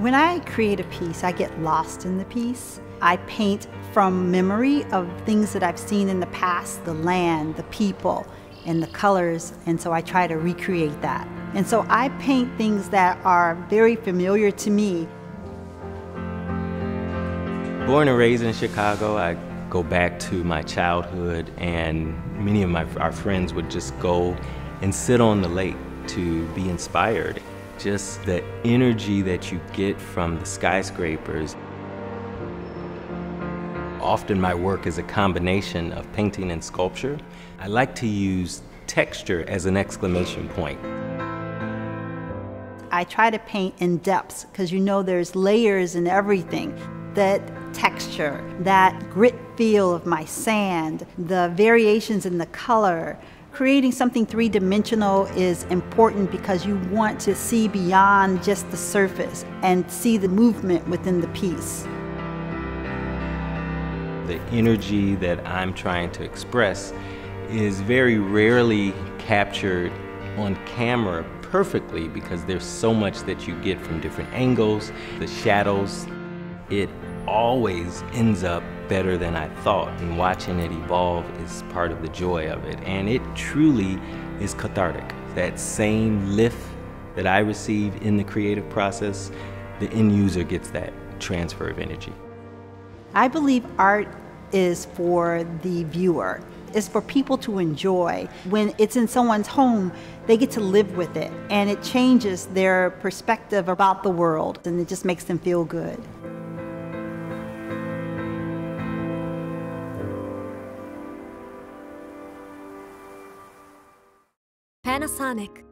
When I create a piece, I get lost in the piece. I paint from memory of things that I've seen in the past, the land, the people, and the colors, and so I try to recreate that. And so I paint things that are very familiar to me. Born and raised in Chicago, I go back to my childhood, and many of our friends would just go and sit on the lake to be inspired. Just the energy that you get from the skyscrapers. Often my work is a combination of painting and sculpture. I like to use texture as an exclamation point. I try to paint in depths because you know there's layers in everything. That texture, that grit feel of my sand, the variations in the color. Creating something three-dimensional is important because you want to see beyond just the surface and see the movement within the piece. The energy that I'm trying to express is very rarely captured on camera perfectly because there's so much that you get from different angles, the shadows. It always ends up better than I thought, and watching it evolve is part of the joy of it. And it truly is cathartic. That same lift that I receive in the creative process, the end user gets that transfer of energy. I believe art is for the viewer. It's for people to enjoy. When it's in someone's home, they get to live with it, and it changes their perspective about the world, and it just makes them feel good. Panasonic.